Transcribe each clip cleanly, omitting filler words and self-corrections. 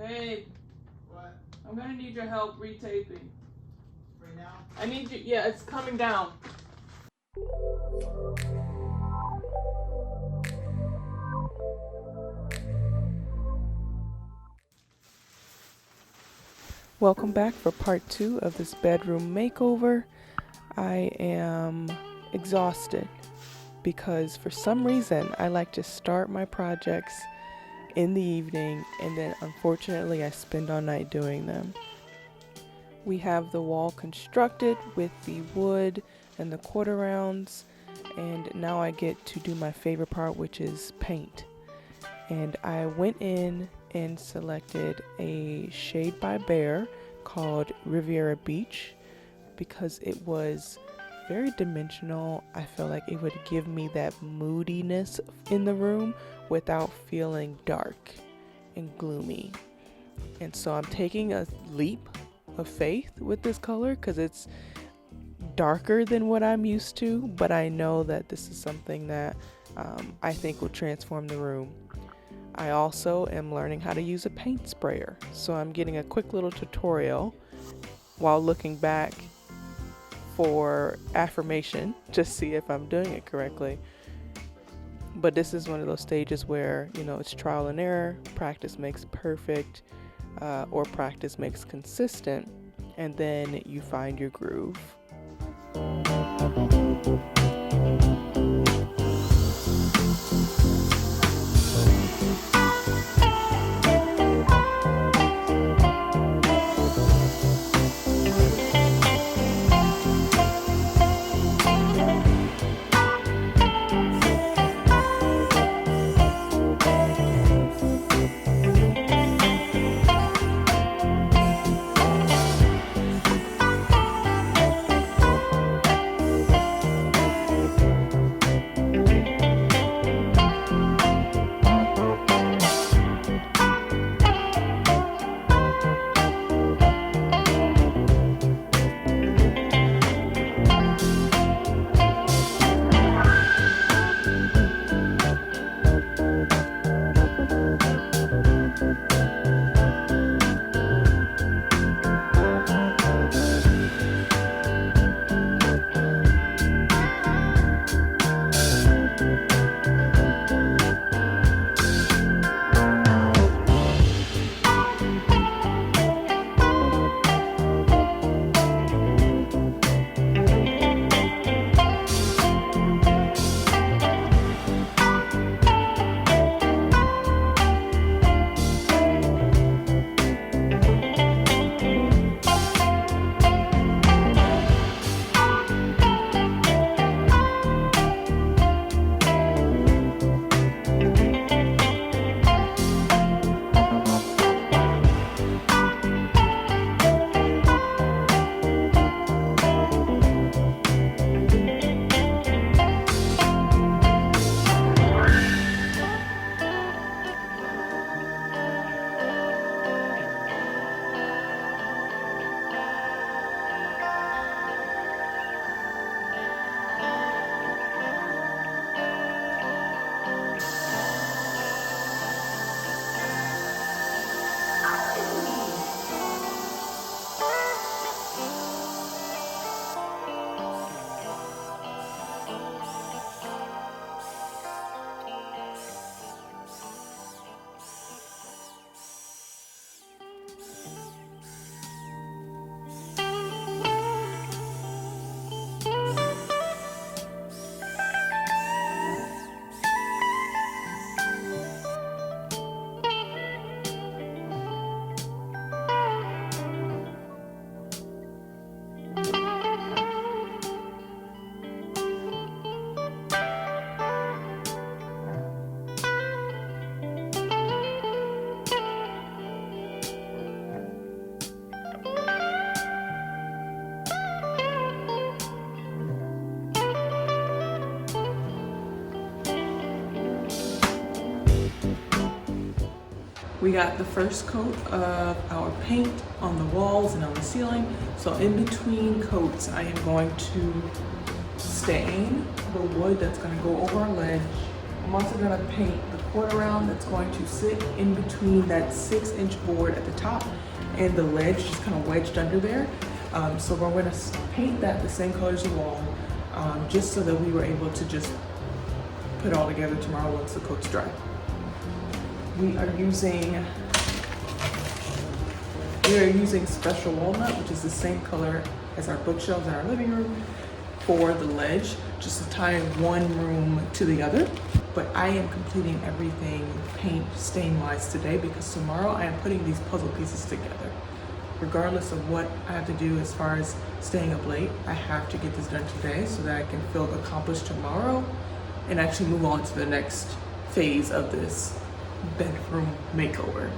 Hey. What? I'm gonna need your help retaping. Right now? I need you, yeah, it's coming down. Welcome back for part 2 of this bedroom makeover. I am exhausted because for some reason I like to start my projects in the evening and then unfortunately I spend all night doing them. We have the wall constructed with the wood and the quarter rounds, and now I get to do my favorite part, which is paint. And I went in and selected a shade by Bear called Riviera Beach because it was very dimensional. I felt like it would give me that moodiness in the room without feeling dark and gloomy. And so I'm taking a leap of faith with this color because it's darker than what I'm used to, but I know that this is something that I think will transform the room. I also am learning how to use a paint sprayer, so I'm getting a quick little tutorial while looking back for affirmation to see if I'm doing it correctly. But this is one of those stages where, you know, it's trial and error, practice makes perfect, or practice makes consistent, and then you find your groove. We got the first coat of our paint on the walls and on the ceiling. So in between coats, I am going to stain the wood that's gonna go over our ledge. I'm also gonna paint the quarter round that's going to sit in between that 6-inch board at the top and the ledge just kind of wedged under there. So we're going to paint that the same color as the wall, just so that we were able to just put it all together tomorrow once the coat's dry. We are using special walnut, which is the same color as our bookshelves in our living room, for the ledge, just to tie one room to the other. But I am completing everything paint stain wise today, because tomorrow I am putting these puzzle pieces together. Regardless of what I have to do as far as staying up late, I have to get this done today so that I can feel accomplished tomorrow and actually move on to the next phase of this bedroom makeover.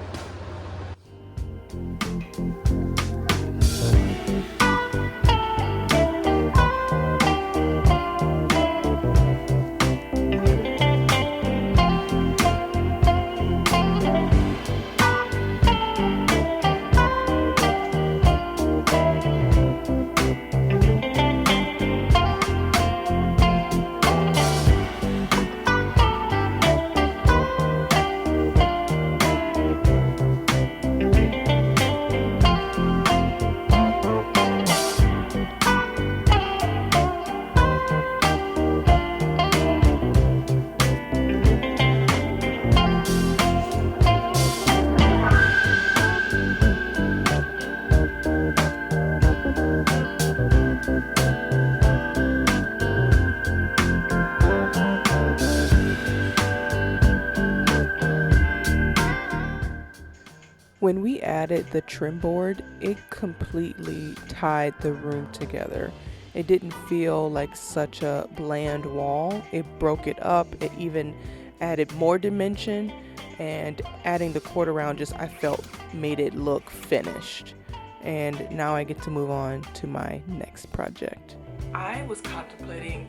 When we added the trim board, it completely tied the room together. It didn't feel like such a bland wall. It broke it up. It even added more dimension, and adding the quarter round just, I felt, made it look finished. And now I get to move on to my next project. I was contemplating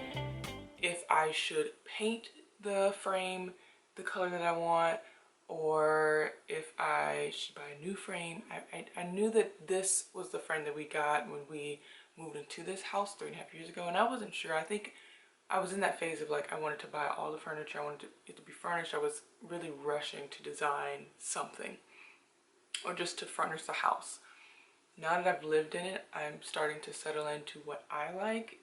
if I should paint the frame the color that I want, or if I should buy a new frame. I knew that this was the frame that we got when we moved into this house 3.5 years ago, and I wasn't sure. I think I was in that phase of like, I wanted to buy all the furniture, I wanted it to be furnished. I was really rushing to design something or just to furnish the house. Now that I've lived in it, I'm starting to settle into what I like,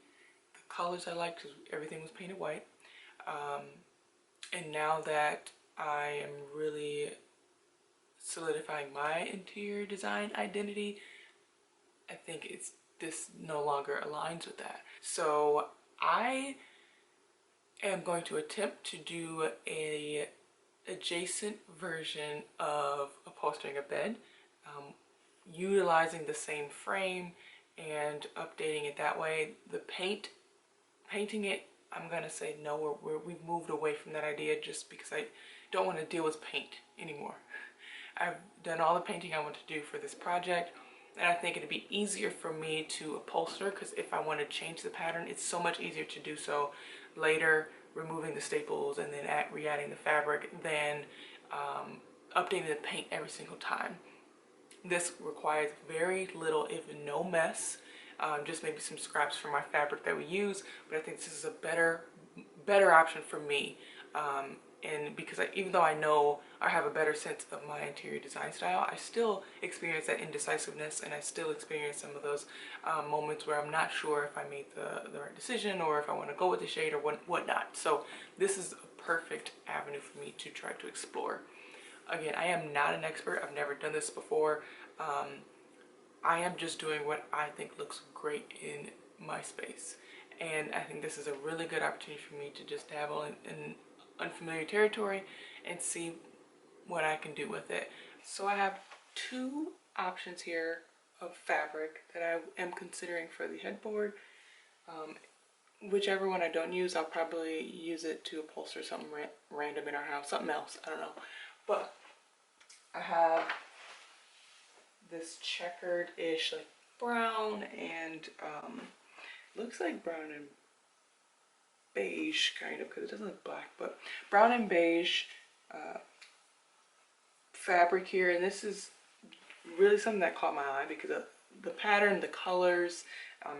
the colors I like, because everything was painted white. And now that I am really solidifying my interior design identity, I think this no longer aligns with that. So I am going to attempt to do a adjacent version of upholstering a bed, utilizing the same frame and updating it that way. The painting it, I'm gonna say no, we've moved away from that idea, just because I don't want to deal with paint anymore. I've done all the painting I want to do for this project, and I think it'd be easier for me to upholster, because if I want to change the pattern, it's so much easier to do so later, removing the staples and then re-adding the fabric, than updating the paint every single time. This requires very little, if no mess, just maybe some scraps from my fabric that we use, but I think this is a better option for me. And because even though I know I have a better sense of my interior design style, I still experience that indecisiveness, and I still experience some of those moments where I'm not sure if I made the right decision, or if I want to go with the shade or whatnot. So this is a perfect avenue for me to try to explore. Again, I am not an expert. I've never done this before. I am just doing what I think looks great in my space. And I think this is a really good opportunity for me to just dabble in unfamiliar territory and see what I can do with it. So I have two options here of fabric that I am considering for the headboard. Whichever one I don't use, I'll probably use it to upholster something random in our house, something else, I don't know. But I have this checkered-ish, like brown and looks like brown and beige kind of, because it doesn't look black, but brown and beige fabric here. And this is really something that caught my eye because of the pattern, the colors.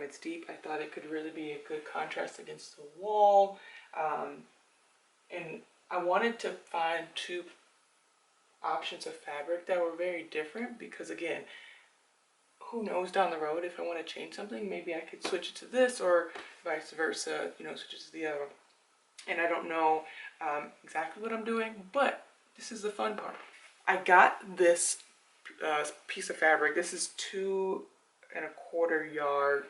It's deep. I thought it could really be a good contrast against the wall. And I wanted to find two options of fabric that were very different because, again, who knows down the road if I want to change something, maybe I could switch it to this or vice versa, you know, switch it to the other. And I don't know exactly what I'm doing, but this is the fun part. I got this piece of fabric. This is 2¼ yard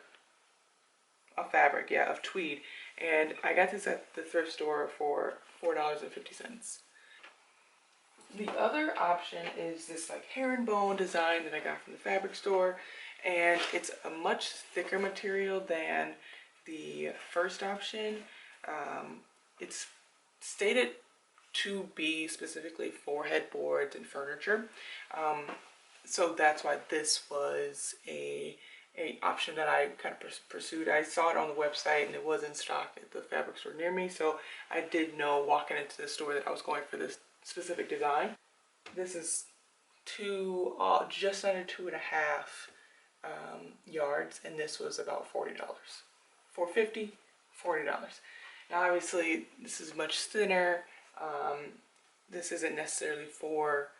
of fabric, yeah, of tweed. And I got this at the thrift store for $4.50. The other option is this like herringbone design that I got from the fabric store, and it's a much thicker material than the first option. It's stated to be specifically for headboards and furniture, so that's why this was a option that I kind of pursued. I saw it on the website and it was in stock at the fabric store near me, so I did know walking into the store that I was going for this specific design. This is just under 2½ yards, and this was about $40. $4.50, $40. Now obviously this is much thinner. This isn't necessarily for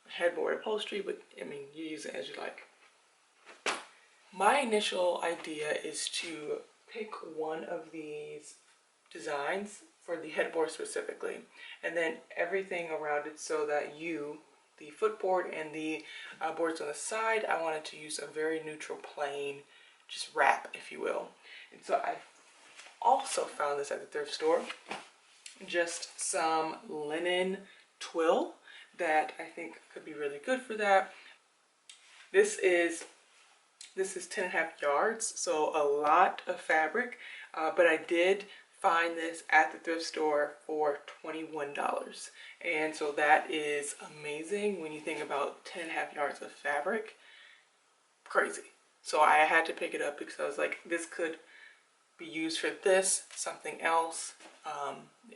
headboard upholstery, but I mean, you use it as you like. My initial idea is to pick one of these designs for the headboard specifically, and then everything around it, so that the footboard and the boards on the side, I wanted to use a very neutral plain, just wrap, if you will. And so I also found this at the thrift store, just some linen twill that I think could be really good for that. This is 10½ yards, so a lot of fabric, but I did find this at the thrift store for $21, and so that is amazing when you think about 10½ yards of fabric. Crazy. So I had to pick it up because I was like, this could be used for this, something else,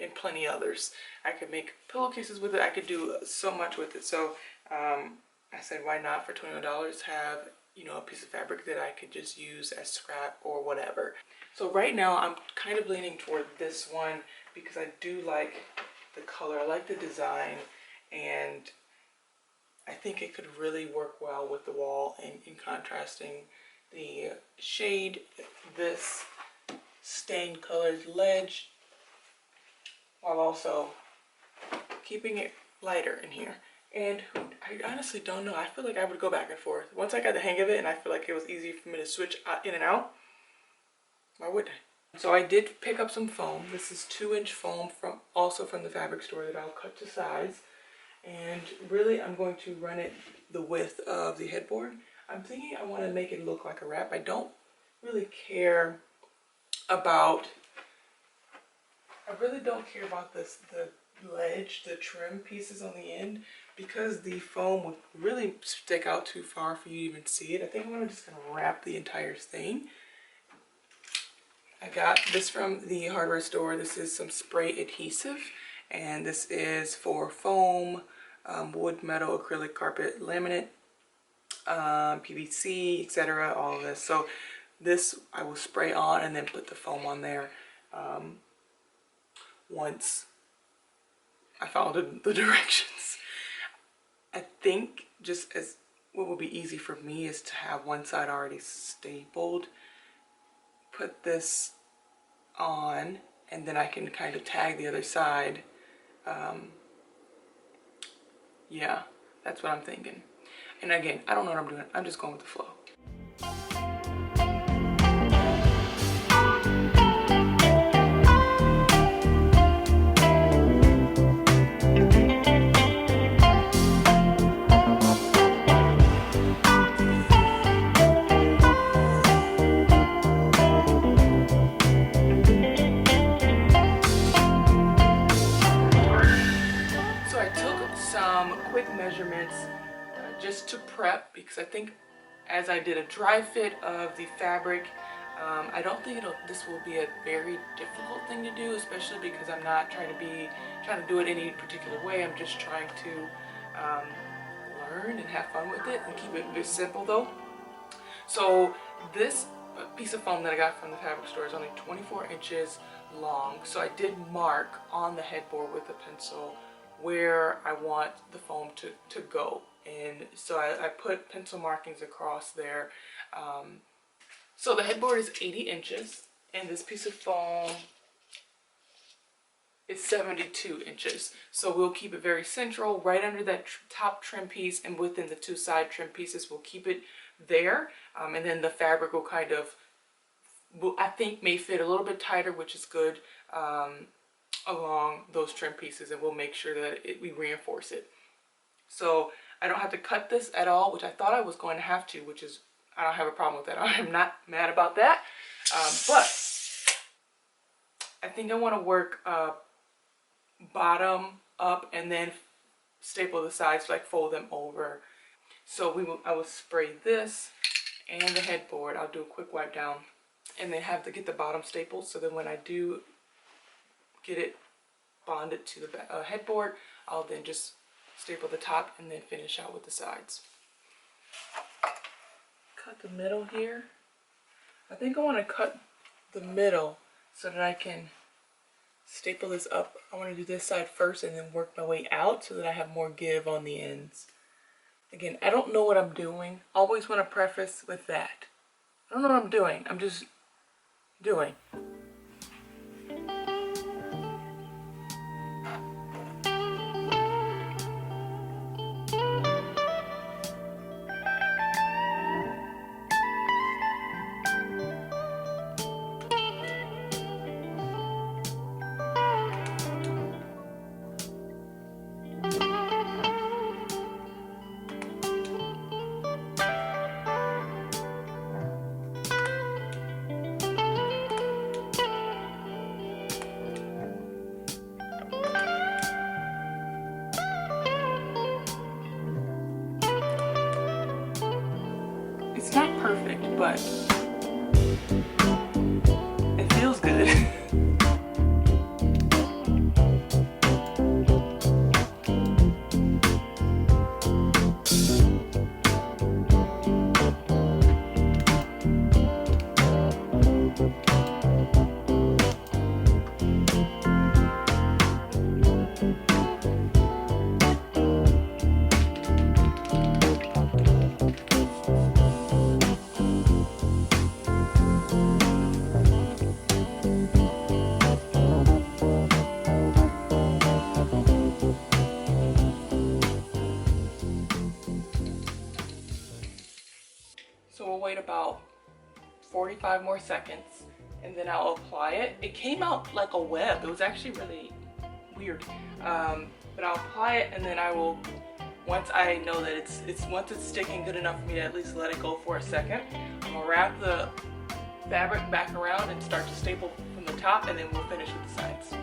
and plenty others. I could make pillowcases with it. I could do so much with it. So I said, why not for $21 have, you know, a piece of fabric that I could just use as scrap or whatever. So right now I'm kind of leaning toward this one because I do like the color, I like the design, and I think it could really work well with the wall in contrasting the shade, this stained colored ledge, while also keeping it lighter in here. And I honestly don't know. I feel like I would go back and forth. Once I got the hang of it and I feel like it was easy for me to switch in and out, why wouldn't I? So I did pick up some foam. This is 2-inch foam also from the fabric store that I'll cut to size. And really I'm going to run it the width of the headboard. I'm thinking I want to make it look like a wrap. I don't really care about, this, the ledge, the trim pieces on the end, because the foam would really stick out too far for you to even see it. I think I'm just going to wrap the entire thing. I got this from the hardware store. This is some spray adhesive, and this is for foam, wood, metal, acrylic, carpet, laminate, PVC, etc. all of this. So this I will spray on and then put the foam on there once I follow the directions. I think just as what will be easy for me is to have one side already stapled, put this on, and then I can kind of tag the other side. Yeah, that's what I'm thinking. And again, I don't know what I'm doing. I'm just going with the flow. Quick measurements just to prep, because I think as I did a dry fit of the fabric, I don't think this will be a very difficult thing to do, especially because I'm not trying to do it any particular way. I'm just trying to learn and have fun with it and keep it very simple though. So this piece of foam that I got from the fabric store is only 24 inches long. So I did mark on the headboard with a pencil where I want the foam to go. And so I put pencil markings across there. So the headboard is 80 inches and this piece of foam is 72 inches. So we'll keep it very central, right under that top trim piece, and within the two side trim pieces, we'll keep it there. And then the fabric will kind of, I think, may fit a little bit tighter, which is good, along those trim pieces, and we'll make sure that we reinforce it. So I don't have to cut this at all, which I thought I was going to have to, which is, I don't have a problem with that. I'm not mad about that. But I think I want to work bottom up and then staple the sides, like fold them over. So I will spray this and the headboard. I'll do a quick wipe down and then have to get the bottom stapled, so that when I do get it bonded to the headboard, I'll then just staple the top and then finish out with the sides. Cut the middle here. I think I want to cut the middle so that I can staple this up. I want to do this side first and then work my way out so that I have more give on the ends. Again, I don't know what I'm doing. Always want to preface with that. I don't know what I'm doing. I'm just doing. It's not perfect, but it feels good. So we'll wait about 45 more seconds and then I'll apply it. It came out like a web. It was actually really weird. But I'll apply it and then I will, once I know that once it's sticking good enough for me to at least let it go for a second, I'm gonna wrap the fabric back around and start to staple from the top, and then we'll finish with the sides.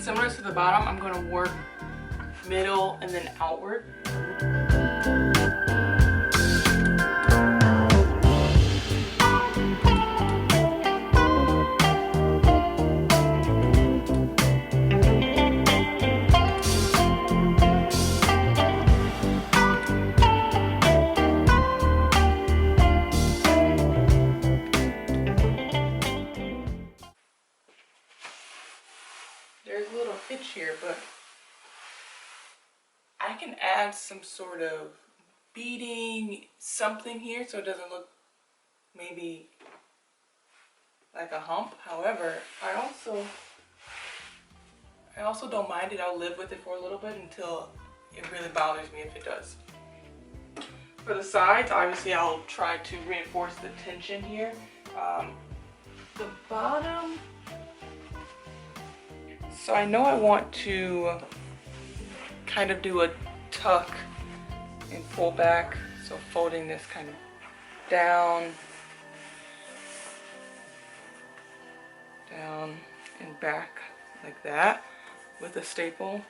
Similar to the bottom, I'm going to work middle and then outward. There's a little hitch here, but I can add some sort of beading, something here, so it doesn't look maybe like a hump. However, I also don't mind it. I'll live with it for a little bit until it really bothers me if it does. For the sides, obviously I'll try to reinforce the tension here. The bottom, so I know I want to kind of do a tuck and pull back. So folding this kind of down, and back like that with a staple,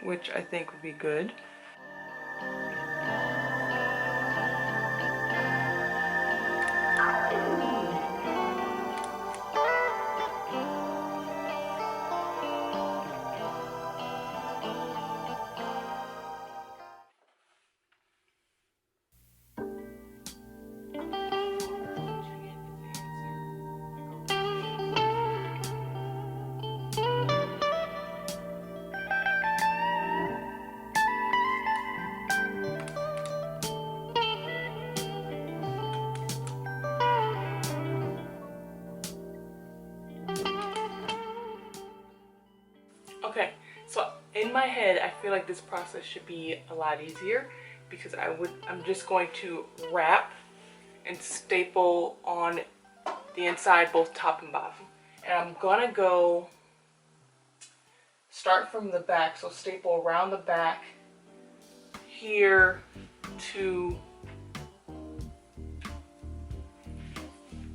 which I think would be good. Okay, so in my head, I feel like this process should be a lot easier because I'm just going to wrap and staple on the inside, both top and bottom. And I'm gonna go start from the back, so staple around the back here to,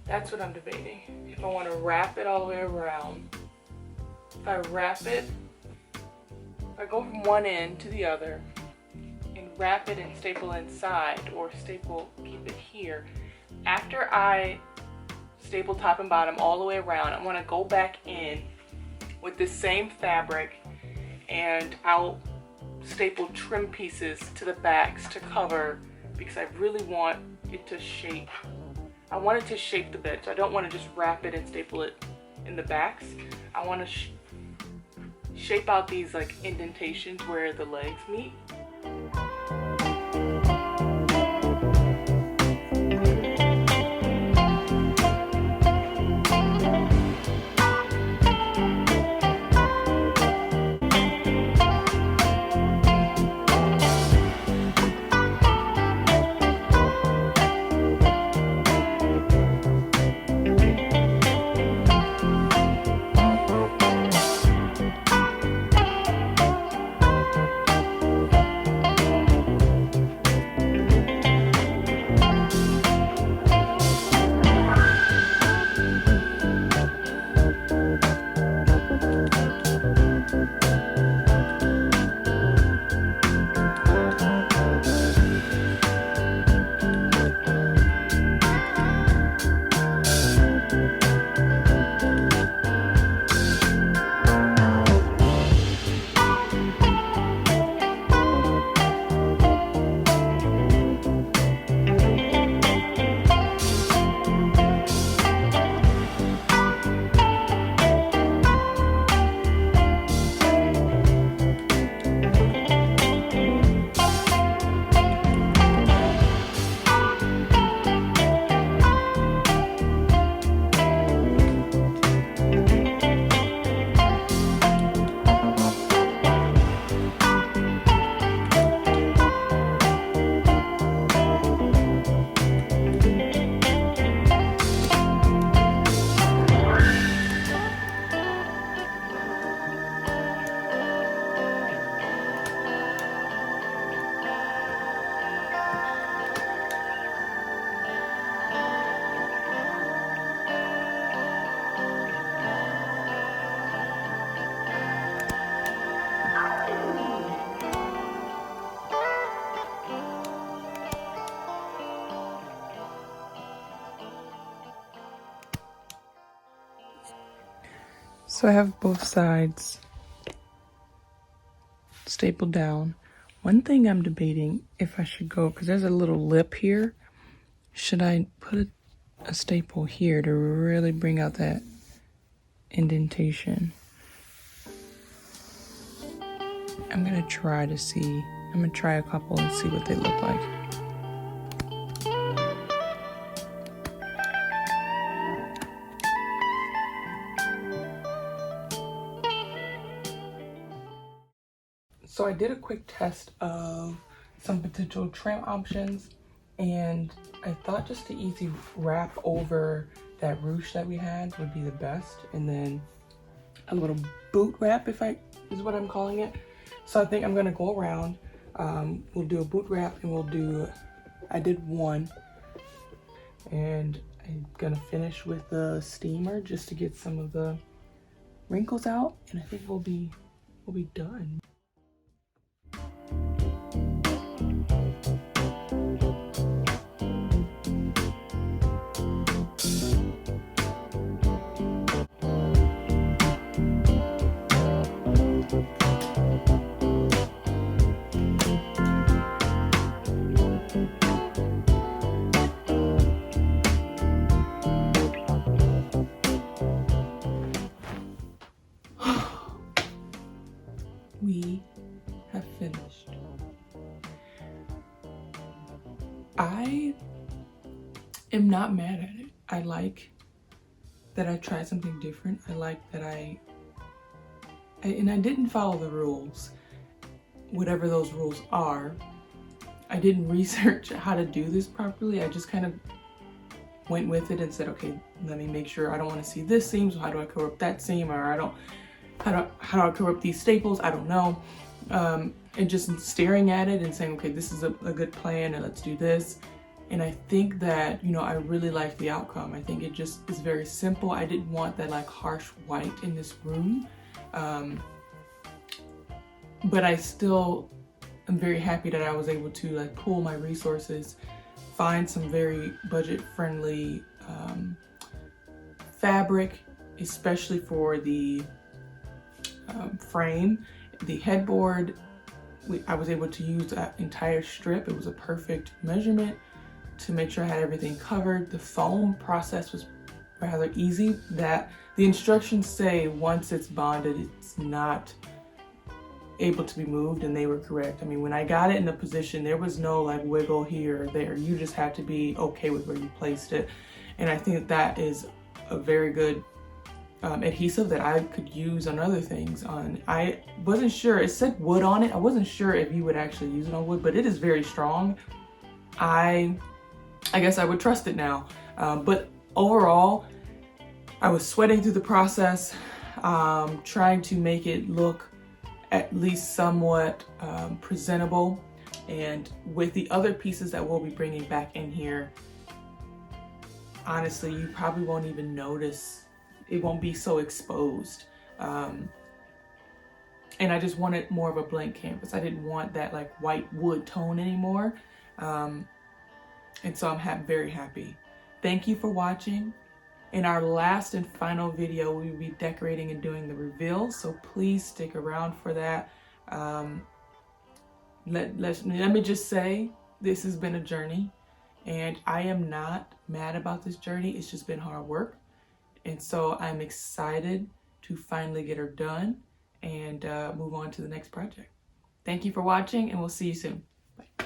that's what I'm debating. If I want to wrap it all the way around, if I wrap it, if I go from one end to the other and wrap it and staple inside, or staple, keep it here, after I staple top and bottom all the way around, I want to go back in with the same fabric and I'll staple trim pieces to the backs to cover, because I really want it to shape. I want it to shape the bed, so I don't want to just wrap it and staple it in the backs. I want to shape out these like indentations where the legs meet. So I have both sides stapled down. One thing I'm debating if I should go, because there's a little lip here, should I put a staple here to really bring out that indentation? I'm gonna try to see. I'm gonna try a couple and see what they look like. So I did a quick test of some potential trim options, and I thought just the easy wrap over that ruche that we had would be the best, and then a little boot wrap, is what I'm calling it. So I think I'm gonna go around. We'll do a boot wrap, and I did one, and I I'm gonna finish with the steamer just to get some of the wrinkles out, and I think we'll be done. We have finished. I am not mad at it. I like that I tried something different. I like that and I didn't follow the rules, whatever those rules are. I didn't research how to do this properly. I just kind of went with it and said, okay, let me make sure I don't want to see this seam, so how do I cover up that seam, or how do I cover up these staples? I don't know. And just staring at it and saying, okay, this is a good plan, and let's do this. And I think that, you know, I really like the outcome. I think it just is very simple. I didn't want that like harsh white in this room. But I still am very happy that I was able to like pool my resources, find some very budget-friendly fabric, especially for the frame. The headboard, I was able to use that entire strip. It was a perfect measurement to make sure I had everything covered. The foam process was rather easy. That the instructions say once it's bonded, it's not able to be moved, and they were correct. I mean, when I got it in the position, there was no like wiggle here or there. You just had to be okay with where you placed it. And I think that is a very good adhesive that I could use on other things. I wasn't sure, it said wood on it. I wasn't sure if you would actually use it on wood, but it is very strong. I guess I would trust it now. But overall, I was sweating through the process, trying to make it look at least somewhat presentable. And with the other pieces that we'll be bringing back in here, honestly, you probably won't even notice. It won't be so exposed. And I just wanted more of a blank canvas. I didn't want that like white wood tone anymore. And so I'm very happy. Thank you for watching. In our last and final video, we will be decorating and doing the reveal, so please stick around for that. Let me just say, this has been a journey, and I am not mad about this journey. It's just been hard work. And so I'm excited to finally get her done and move on to the next project. Thank you for watching, and we'll see you soon. Bye.